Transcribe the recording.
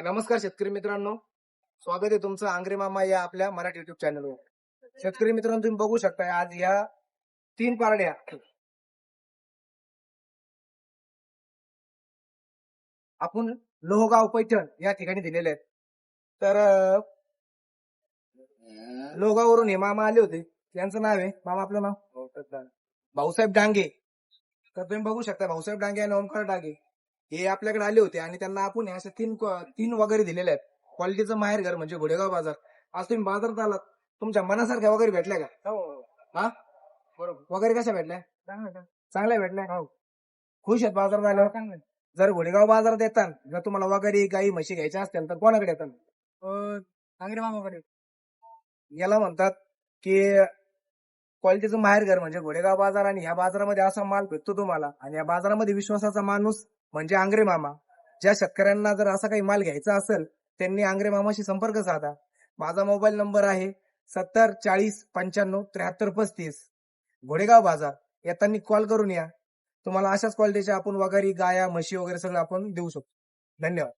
नमस्कार शेतकरी मित्रांनो, स्वागत आहे तुमचं आंग्रे मामा या आपल्या मराठी युट्यूब चॅनलवर. शेतकरी मित्रांनो, तुम्ही बघू शकता आज या 3 पारड्या आपण लोहगाव पैठण या ठिकाणी दिलेल्या आहेत. तर लोहगाववरून हे मामा आले होते. त्यांचं नाव आहे, मामा आपलं नाव भाऊसाहेब डांगे. तर तुम्ही बघू शकता भाऊसाहेब डांगे आणि ओमकार डांगे हे आपल्याकडे आले होते आणि त्यांना आपण अशा तीन वगैरे दिलेल्या आहेत. क्वालिटीचं माहेर घर म्हणजे घोडेगाव बाजार. आज तुम्ही बाजारात आलात, तुमच्या मनासारख्या वगैरे भेटल्या का? हा, बरोबर. वगैरे कशा भेटल्या? चांगल्या भेटल्या. खुश आहेत बाजारात आल्यावर? जर घोडेगाव बाजारात येतात, जर तुम्हाला वगैरे गाई म्हशी घ्यायच्या असतील तर कोणाकडे येतात? आंग्रे मामाकडे. याला म्हणतात की क्वालिटीचं माहेर घर म्हणजे घोडेगाव बाजार. आणि ह्या बाजारामध्ये असा माल भेटतो तुम्हाला, आणि या बाजारामध्ये विश्वासाचा माणूस म्हणजे आंग्रे मामा. ज्या शेतकऱ्यांना जर असा काही माल घ्यायचा असेल त्यांनी आंग्रे मामाशी संपर्क साधा. माझा मोबाईल नंबर आहे 70 40 95 73 35. घोडेगाव बाजार येताना कॉल करून या. तुम्हाला अशाच क्वालिटीच्या आपण वगैरे गाया म्हशी वगैरे सगळं आपण देऊ शकतो. धन्यवाद.